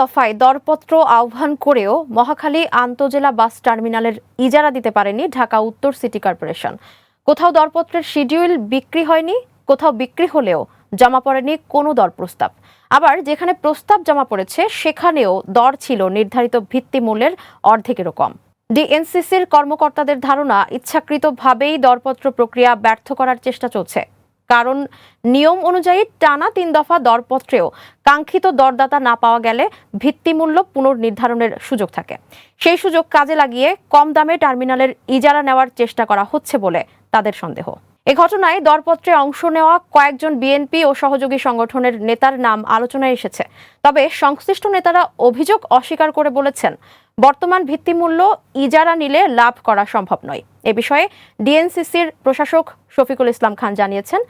দফায় দরপত্র আহ্বান করেও মহাখালী আন্তজেলা বাস টার্মিনালের ইজারা দিতে পারেনি ঢাকা উত্তর সিটি কর্পোরেশন। কোথাও দরপত্রের শিডিউল বিক্রি হয়নি, কোথাও বিক্রি হলেও জমা পড়েনি কোনো দর প্রস্তাব। আবার যেখানে প্রস্তাব জমা পড়েছে সেখানেও দর ছিল নির্ধারিত ভিত্তিমূল্যের অর্ধেকেরও কম। ডিএনসিসির কর্মকর্তাদের ধারণা, ইচ্ছাকৃতভাবেই দরপত্র প্রক্রিয়া ব্যর্থ করার চেষ্টা চলছে। কারণ নিয়ম অনুযায়ী টানা 3 দফা দরপত্রেও কাঙ্ক্ষিত দরদাতা না পাওয়া গেলে ভিত্তিমূল্য পুনর্নির্ধারণের সুযোগ থাকে। সেই সুযোগ কাজে লাগিয়ে কম দামে টার্মিনালের ইজারা নেওয়ার চেষ্টা করা হচ্ছে বলে তাদের সন্দেহ। এ ঘটনায় দরপত্রে অংশ নেওয়া কয়েকজন বিএনপি ও সহযোগী সংগঠনের নেতার নাম আলোচনায় এসেছে। তবে সংশ্লিষ্ট নেতারা অভিযোগ অস্বীকার করে বলেছেন, বর্তমান ভিত্তিমূল্য ইজারা নিলে লাভ করা সম্ভব নয়। এ বিষয়ে ডিএনসিসির প্রশাসক শফিকুল ইসলাম খান জানিয়েছেন,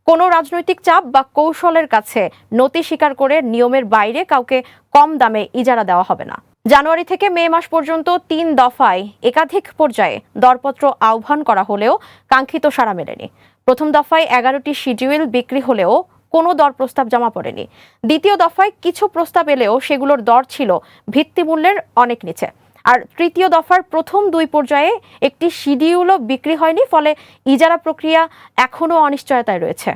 কোনো রাজনৈতিক চাপ বা কৌশলের কাছে নতি স্বীকার করে নিয়মের বাইরে কাউকে কম দামে ইজারা দেওয়া হবে না। জানুয়ারি থেকে মে মাস পর্যন্ত 3 দফায় একাধিক পর্যায়ে দরপত্র আহ্বান করা হলেও কাঙ্ক্ষিত সাড়া মেলেনি। প্রথম দফায় 11টি শিডিউল বিক্রি হলেও কোনো দর প্রস্তাব জমা পড়েনি। দ্বিতীয় দফায় কিছু প্রস্তাব এলেও সেগুলোর দর ছিল ভিত্তিমূল্যের অনেক নিচে। আর তৃতীয় দফার প্রথম 2 পর্যায়ে একটি শিডিউলও বিক্রি হয়নি, ফলে ইজারা প্রক্রিয়া এখনও অনিশ্চয়তায় রয়েছে।